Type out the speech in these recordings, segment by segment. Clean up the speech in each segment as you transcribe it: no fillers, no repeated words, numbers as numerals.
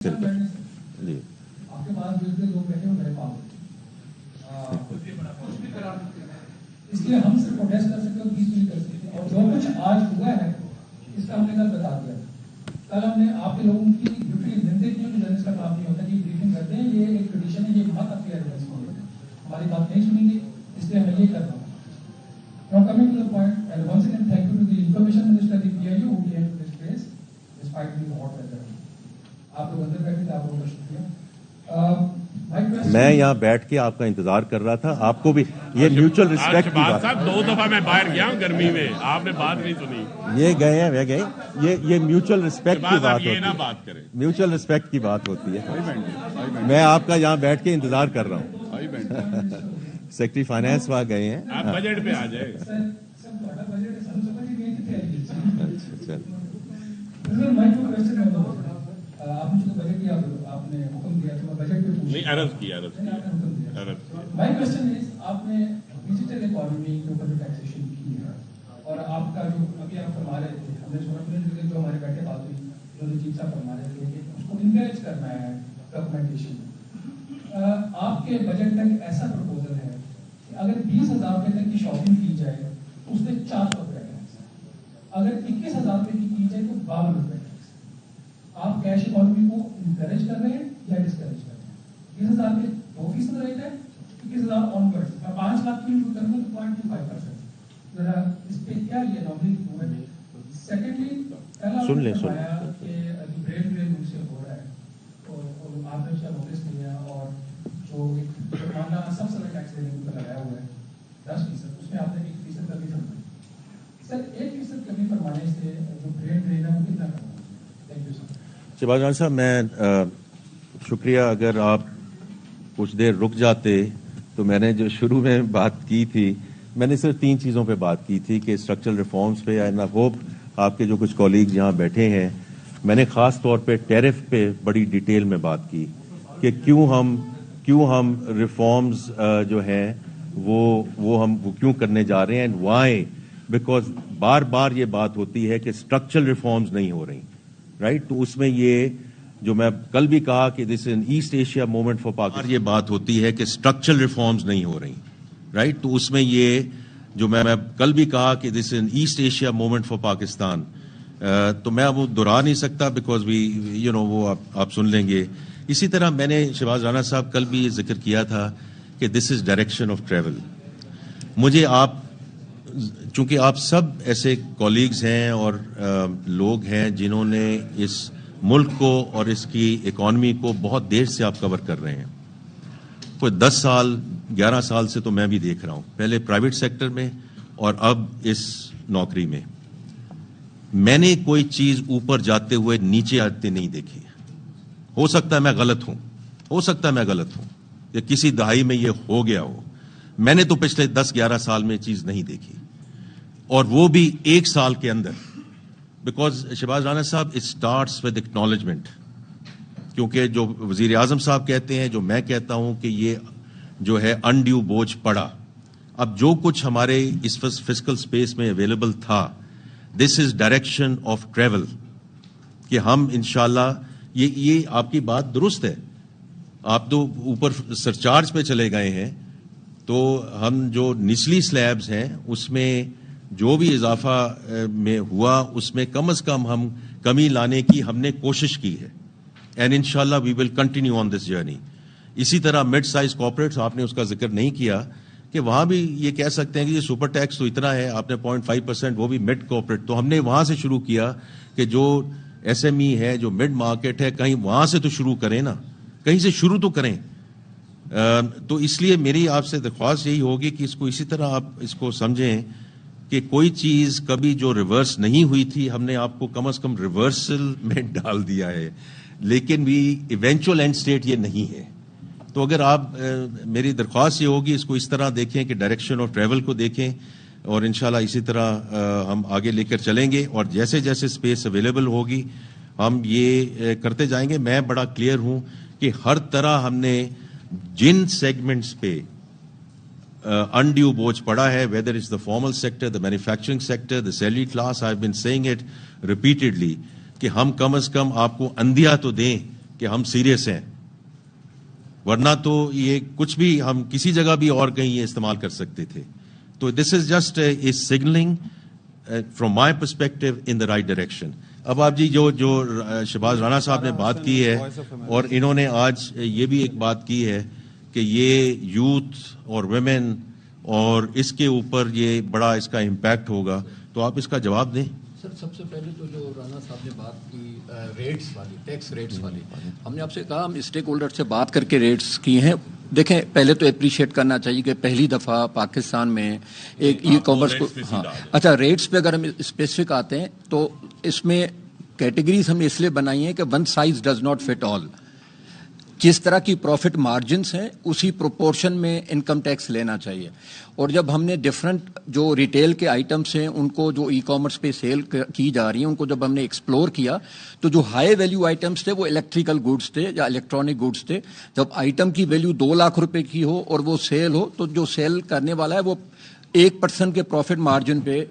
جی آپ کے پاس جو لوگ بیٹھے ہو میرے پاس اس لیے ہم صرف پروٹیسٹ کر سکتے اور پیس نہیں کر سکتے. اور جو کچھ آج ہوا ہے اس کا ہم نے کل بتا دیا. کل ہم نے آپ کے لوگوں کی ڈیوٹی زندگی کی جرنلسٹ کا کام نہیں ہوتا کہ بریفنگ کرتے ہیں. یہ ایک ٹریڈیشن ہے, یہ بہت اپیئر ہے, ہماری بات نہیں سنیں گے, اس لیے میں یہ کر رہا ہوں. Now coming to the point, and once again thank you to the Information Minister, the PIO, who came to this place despite the hot weather. آپ لوگ اندر بیٹھے تھے, آپ لوگوں کا شکریہ. میں یہاں بیٹھ کے آپ کا انتظار کر رہا تھا. آپ کو بھی یہ میوچل ریسپیکٹ کی بات. صاحب 2 دفعہ میں باہر گیا ہوں گرمی میں, آپ نے بات نہیں سنی. یہ گئے ہیں, وہ گئے. یہ میوچل ریسپیکٹ کی بات ہوتی ہے. بات کریں, میوچل ریسپیکٹ کی بات ہوتی ہے. میں آپ کا یہاں بیٹھ کے انتظار کر رہا ہوں. سیکرٹری فائنانس وہاں گئے ہیں. آپ بجٹ پہ آ جائے. آپ نے جو بجٹ دیا, آپ نے حکم دیا تو میں بجٹ پہ پوچھ. نہیں, عرض کی. مائی کوشچن از, آپ نے ڈیجیٹل اکانومی کے اوپر جو ٹیکسیشن کی ہے اور آپ کا جو ابھی آپ فرما رہے تھے, ہم نے سنا جو ہمارے بیٹھے بات ہوئی, جو چیف صاحب فرما رہے تھے کہ اس کو انکریج کرنا ہے ڈاکومنٹیشن. آپ کے بجٹ میں ایک ایسا پرپوزل ہے کہ اگر 20,000 روپے تک کی شاپنگ کی جائے تو اس میں 400 روپے ٹیکس, اگر 21,000 روپے کی جائے تو 52 روپے. آپ کیش اکانومی کو انکریج کر رہے ہیں یا ڈسکریج کر رہے ہیں؟ 20,000 میں 2% ریٹ ہے, 21,000 آن ورڈ. میں 5 لاکھ کی کروں گا تو 0.25%. ذرا اس پہ کیا یہ نارملی موومنٹ ہے. سیکنڈلی, پہلا سن لیں کہ برین ڈرین ان سے ہو رہا ہے تو آپ نے اس کا نوٹس لیا, اور جو ایک جرمانہ سب سے ٹیکس دینے کو لگایا ہوا ہے 10%, اس میں آپ نے 1% کمی فرمائی. سر 1% کمی فرمانے سے جو برین ڈرین ہے وہ کتنا کم ہوگا؟ Thank you sir. Shahbaz Khan صاحب, میں شکریہ. اگر آپ کچھ دیر رک جاتے تو میں نے جو شروع میں بات کی تھی, میں نے صرف 3 چیزوں پہ بات کی تھی کہ اسٹرکچرل ریفارمز پہ. اینڈ آئی ہوپ آپ کے جو کچھ کولیگ یہاں بیٹھے ہیں, میں نے خاص طور پہ ٹیرف پہ بڑی ڈیٹیل میں بات کی کہ کیوں ہم ریفارمز جو ہیں وہ ہم کیوں کرنے جا رہے ہیں. اینڈ وائی, بیکاز بار بار یہ بات ہوتی ہے کہ اسٹرکچرل ریفارمز نہیں ہو رہی, رائٹ. تو اس میں یہ جو میں کل بھی کہا کہ this in East Asia movement for Pakistan, یہ بات ہوتی ہے کہ اسٹرکچرل ریفارمز نہیں ہو رہی, رائٹ. تو اس میں یہ جو میں کل بھی کہا کہ this in East Asia movement for Pakistan, تو میں وہ دہرا نہیں سکتا بیکاز وہ آپ سن لیں گے. اسی طرح میں نے شہباز رانا صاحب کل بھی یہ ذکر کیا تھا کہ دس از ڈائریکشن آف ٹریول. مجھے چونکہ آپ سب ایسے کولیگز ہیں اور لوگ ہیں جنہوں نے اس ملک کو اور اس کی اکانومی کو بہت دیر سے آپ کور کر رہے ہیں. کوئی 10 سال 11 سال سے تو میں بھی دیکھ رہا ہوں, پہلے پرائیویٹ سیکٹر میں اور اب اس نوکری میں. میں نے کوئی چیز اوپر جاتے ہوئے نیچے آتے نہیں دیکھی. ہو سکتا ہے میں غلط ہوں, یا کسی دہائی میں یہ ہو گیا ہو. میں نے تو پچھلے 10-11 سال میں چیز نہیں دیکھی, اور وہ بھی 1 سال کے اندر. بیکاز شہباز رانا صاحب, اٹ اسٹارٹس ود ایکنالجمنٹ. کیونکہ جو وزیر اعظم صاحب کہتے ہیں, جو میں کہتا ہوں کہ یہ جو ہے انڈیو بوجھ پڑا. اب جو کچھ ہمارے اس فسکل اسپیس میں اویلیبل تھا, دس از ڈائریکشن آف ٹریول, کہ ہم انشاءاللہ یہ آپ کی بات درست ہے. آپ تو اوپر سرچارج پہ چلے گئے ہیں, تو ہم جو نچلی سلیبز ہیں اس میں جو بھی اضافہ میں ہوا, اس میں کم از کم ہم کمی لانے کی ہم نے کوشش کی ہے. اینڈ انشاءاللہ وی will continue on this journey. اسی طرح مڈ سائز کارپوریٹس, آپ نے اس کا ذکر نہیں کیا, کہ وہاں بھی یہ کہہ سکتے ہیں کہ یہ سپر ٹیکس تو اتنا ہے, آپ نے 0.5%, وہ بھی مڈ کارپوریٹ. تو ہم نے وہاں سے شروع کیا کہ جو ایس ایم ای ہے, جو مڈ مارکیٹ ہے, کہیں وہاں سے تو شروع کریں نا, کہیں سے شروع تو کریں. تو اس لیے میری آپ سے درخواست یہی ہوگی کہ اس کو اسی طرح آپ اس کو سمجھیں کہ کوئی چیز کبھی جو ریورس نہیں ہوئی تھی, ہم نے آپ کو کم از کم ریورسل میں ڈال دیا ہے, لیکن بھی ایونچوئل اینڈ اسٹیٹ یہ نہیں ہے. تو اگر آپ, میری درخواست یہ ہوگی اس کو اس طرح دیکھیں کہ ڈائریکشن آف ٹریول کو دیکھیں, اور انشاءاللہ اسی طرح ہم آگے لے کر چلیں گے, اور جیسے جیسے اسپیس اویلیبل ہوگی ہم یہ کرتے جائیں گے. میں بڑا کلیئر ہوں کہ ہر طرح ہم نے جن سیگمنٹس پہ undue بوجھ پڑا ہے, whether it's the formal sector, the manufacturing sector, the salary class, I've been saying it repeatedly کہ ہم کم از کم آپ کو اندھیا تو دیں کہ ہم سیریس ہیں, ورنہ تو یہ کچھ بھی ہم کسی جگہ بھی اور کہیں یہ استعمال کر سکتے تھے. تو this is just a signalling from my perspective in the right direction. اب آپ جی جو شہباز رانا صاحب نے بات کی ہے, اور انہوں نے آج یہ بھی ایک بات کی ہے کہ یہ یوتھ اور ویمن اور اس کے اوپر یہ بڑا اس کا امپیکٹ ہوگا, تو آپ اس کا جواب دیں. سر, سب سے پہلے تو جو رانا صاحب نے بات کی ریٹس والی, ٹیکس ریٹس والی, ہم نے آپ سے کہا ہم اسٹیک ہولڈر سے بات کر کے ریٹس کی ہیں. دیکھیں, پہلے تو اپریشیٹ کرنا چاہیے کہ پہلی دفعہ پاکستان میں ایک ای کامرس کو, ہاں اچھا ریٹس پہ اگر ہم اسپیسیفک آتے ہیں تو اس میں کیٹیگریز ہم نے اس لیے بنائی ہیں کہ one size does not fit all. جس طرح کی پروفٹ مارجنس ہیں اسی پروپورشن میں انکم ٹیکس لینا چاہیے. اور جب ہم نے ڈفرنٹ جو ریٹیل کے آئٹمس ہیں ان کو جو ای کامرس پہ سیل کی جا رہی ہیں ان کو جب ہم نے ایکسپلور کیا تو جو ہائی ویلیو آئٹمس تھے وہ الیکٹریکل گوڈس تھے یا الیکٹرانک گوڈس تھے. جب آئٹم کی ویلیو 2 لاکھ روپے کی ہو اور وہ سیل ہو تو جو سیل کرنے والا ہے وہ 1% کے پروفٹ مارجن پہ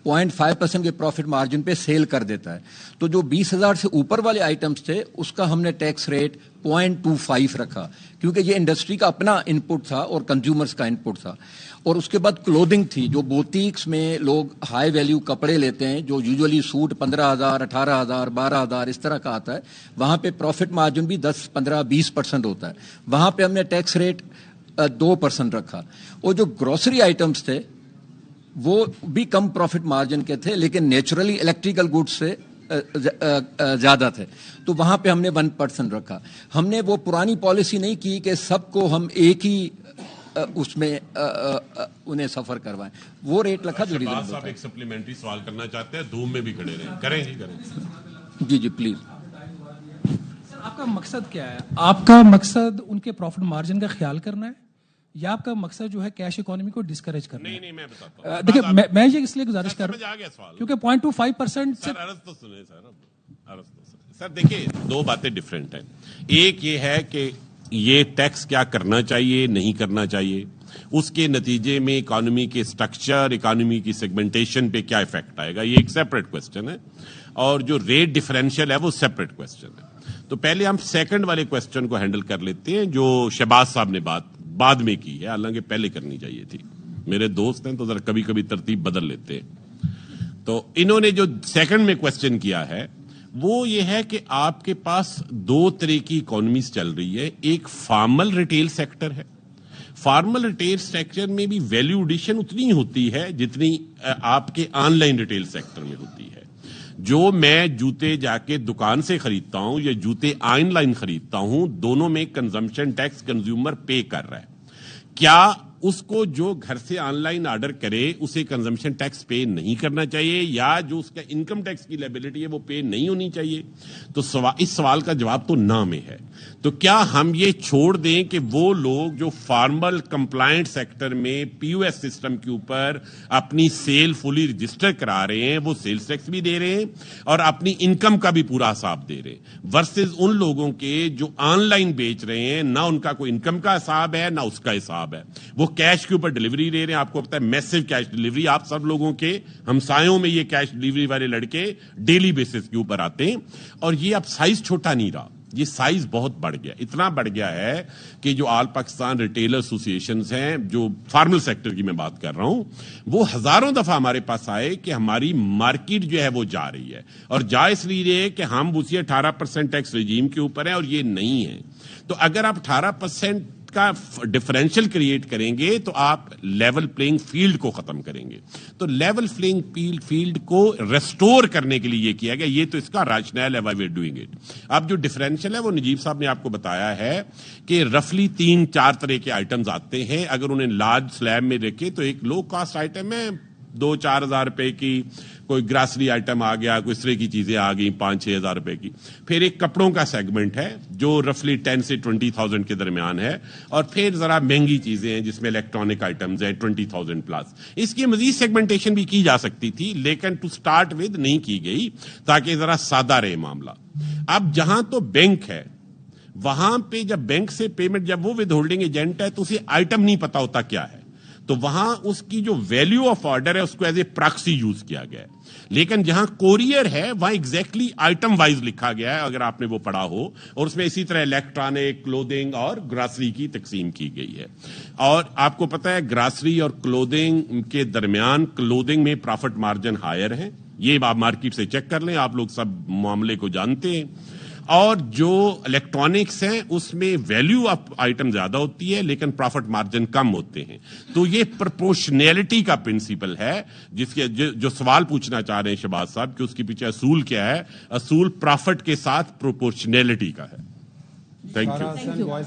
0.5% کے پروفٹ مارجن پہ سیل کر دیتا ہے. تو جو 20,000 سے اوپر والے آئٹمس تھے اس کا ہم نے ٹیکس ریٹ 0.25 رکھا, کیونکہ یہ انڈسٹری کا اپنا ان پٹ تھا اور کنزیومرز کا ان پٹ تھا. اور اس کے بعد کلودنگ تھی, جو بوتیکس میں لوگ ہائی ویلیو کپڑے لیتے ہیں جو یوزولی سوٹ 15,000, 18,000, 12,000 اس طرح کا آتا ہے, وہاں پہ پروفٹ مارجن بھی 10, 15, 20% ہوتا ہے. وہاں پہ ہم نے ٹیکس ریٹ 2% رکھا. اور جو گروسری آئٹمس تھے وہ بھی کم پروفٹ مارجن کے تھے لیکن نیچرلی الیکٹریکل گوڈز سے زیادہ تھے, تو وہاں پہ ہم نے 1% رکھا. ہم نے وہ پرانی پالیسی نہیں کی کہ سب کو ہم ایک ہی اس میں انہیں سفر کروائیں, وہ ریٹ رکھا جو ریزنیبل تھا. ایک سپلیمنٹری سوال کرنا چاہتے ہیں, دھوم میں بھی کھڑے رہیں. کریں جی, کریں جی جی پلیز. سر, آپ کا مقصد کیا ہے؟ آپ کا مقصد ان کے پروفٹ مارجن کا خیال کرنا ہے یا آپ کا مقصد جو ہے کیش اکانومی کو ڈسکریج کرنا ہے؟ نہیں, میں بتاتا ہوں. دیکھیں, میں یہ اس لیے گزارش کر رہا ہوں کیونکہ 0.25% سے عرض تو سنیں سر, دیکھیں 2 باتیں ڈفرینٹ ہیں. ایک یہ ہے کہ یہ ٹیکس کیا کرنا چاہیے نہیں کرنا چاہیے, اس کے نتیجے میں اکانومی کے سٹرکچر, اکانومی کی سیگمنٹیشن پہ کیا افیکٹ آئے گا, یہ ایک سیپریٹ کوسچن ہے. اور جو ریٹ ڈفرینشیل ہے وہ سیپریٹ کوسچن ہے. تو پہلے ہم سیکنڈ والے کوسچن کو ہینڈل کر لیتے ہیں جو شہباز صاحب نے بعد میں کی ہے, حالانکہ پہلے کرنی چاہیے تھی. میرے دوست ہیں تو ذرا کبھی کبھی ترتیب بدل لیتے ہیں. تو انہوں نے جو سیکنڈ میں کوسچن کیا ہے وہ یہ ہے کہ آپ کے پاس 2 طرح کی اکانومیز چل رہی ہے. ایک فارمل ریٹیل سیکٹر ہے. فارمل ریٹیل سیکٹر میں بھی ویلیو ایڈیشن اتنی ہوتی ہے جتنی آپ کے آن لائن ریٹیل سیکٹر میں ہوتی ہے. جو میں جوتے جا کے دکان سے خریدتا ہوں یا جوتے آن لائن خریدتا ہوں, دونوں میں کنزمپشن ٹیکس کنزیومر پے کر رہا ہے. کیا اس کو جو گھر سے آن لائن آرڈر کرے اسے کنزمپشن ٹیکس پے نہیں کرنا چاہیے, یا جو اس کا انکم ٹیکس کی لیبلٹی ہے وہ پے نہیں ہونی چاہیے؟ تو اس سوال کا جواب تو نہ میں ہے. تو کیا ہم یہ چھوڑ دیں کہ وہ لوگ جو فارمل کمپلائنٹ سیکٹر میں پی او ایس سسٹم کے اوپر اپنی سیل فلی رجسٹر کرا رہے ہیں, وہ سیلز ٹیکس بھی دے رہے ہیں اور اپنی انکم کا بھی پورا حساب دے رہے ہیں, ورسز ان لوگوں کے جو آن لائن بیچ رہے ہیں, نہ ان کا کوئی انکم کا حساب ہے نہ اس کا حساب ہے, وہ کیش کے اوپر ڈلیوری دے رہے ہیں. آپ کو پتا ہے میسو کیش ڈلیوری, آپ سب لوگوں کے ہمسایوں میں یہ کیش ڈلیوری والے لڑکے ڈیلی بیسس کے اوپر آتے ہیں. اور یہ اب سائز چھوٹا نہیں رہا, یہ سائز بہت بڑھ گیا. اتنا بڑھ گیا ہے کہ جو آل پاکستان ریٹیلر ایسوسیشنز ہیں, جو فارمل سیکٹر کی میں بات کر رہا ہوں, وہ ہزاروں دفعہ ہمارے پاس آئے کہ ہماری مارکیٹ جو ہے وہ جا رہی ہے, اور جا اس لیے کہ ہم اسی 18% ٹیکس رجیم کے اوپر ہیں اور یہ نہیں ہے. تو اگر آپ 18% کا ڈفرینشل کریٹ کریں گے تو آپ لیول پلینگ فیلڈ کو ختم کریں گے. تو لیول پلینگ فیلڈ کو ریسٹور کرنے کے لیے یہ کیا گیا. یہ تو اس کا راشنل ہے, why we are doing it. اب جو ڈفرینشل ہے وہ نجیب صاحب نے آپ کو بتایا ہے کہ رفلی 3-4 طرح کے آئٹمز آتے ہیں. اگر انہیں لارج سلیب میں رکھے تو ایک لو کاسٹ آئٹم ہے 2-4 ہزار روپے کی, کوئی گراسری آئٹم آ گیا, کوئی اس طرح کی چیزیں آ گئی 5-6 ہزار روپے کی. پھر ایک کپڑوں کا سیگمنٹ ہے جو رفلی 10 سے 20,000 کے درمیان ہے, اور پھر ذرا مہنگی چیزیں ہیں جس میں الیکٹرانک آئٹمز ہیں 20,000 پلس. اس کی مزید سیگمنٹیشن بھی کی جا سکتی تھی لیکن ٹو سٹارٹ ود نہیں کی گئی تاکہ ذرا سادہ رہے معاملہ. اب جہاں تو بینک ہے وہاں پہ جب بینک سے پیمنٹ, جب وہ ود ہولڈنگ ایجنٹ ہے تو اسے آئٹم نہیں پتا ہوتا کیا ہے, تو وہاں اس کی جو ویلیو آف آرڈر ہے اس کو ایز اے پراکسی یوز کیا گیا ہے. لیکن جہاں کوریئر ہے وہاں ایگزیکٹلی آئٹم وائز لکھا گیا ہے, اگر آپ نے وہ پڑھا ہو, اور اس میں اسی طرح الیکٹرانک, کلودنگ اور گراسری کی تقسیم کی گئی ہے. اور آپ کو پتا ہے گراسری اور کلودنگ کے درمیان کلودنگ میں پرافٹ مارجن ہائر ہے, یہ آپ مارکیٹ سے چیک کر لیں, آپ لوگ سب معاملے کو جانتے ہیں. اور جو الیکٹرانکس ہیں اس میں ویلیو آف آئٹم زیادہ ہوتی ہے لیکن پرافٹ مارجن کم ہوتے ہیں. تو یہ پرپورشنیلٹی کا پرنسپل ہے, جس کے جو سوال پوچھنا چاہ رہے ہیں شہباز صاحب کہ اس کے پیچھے اصول کیا ہے, اصول پرافٹ کے ساتھ پرپورشنیلٹی کا ہے. Thank you.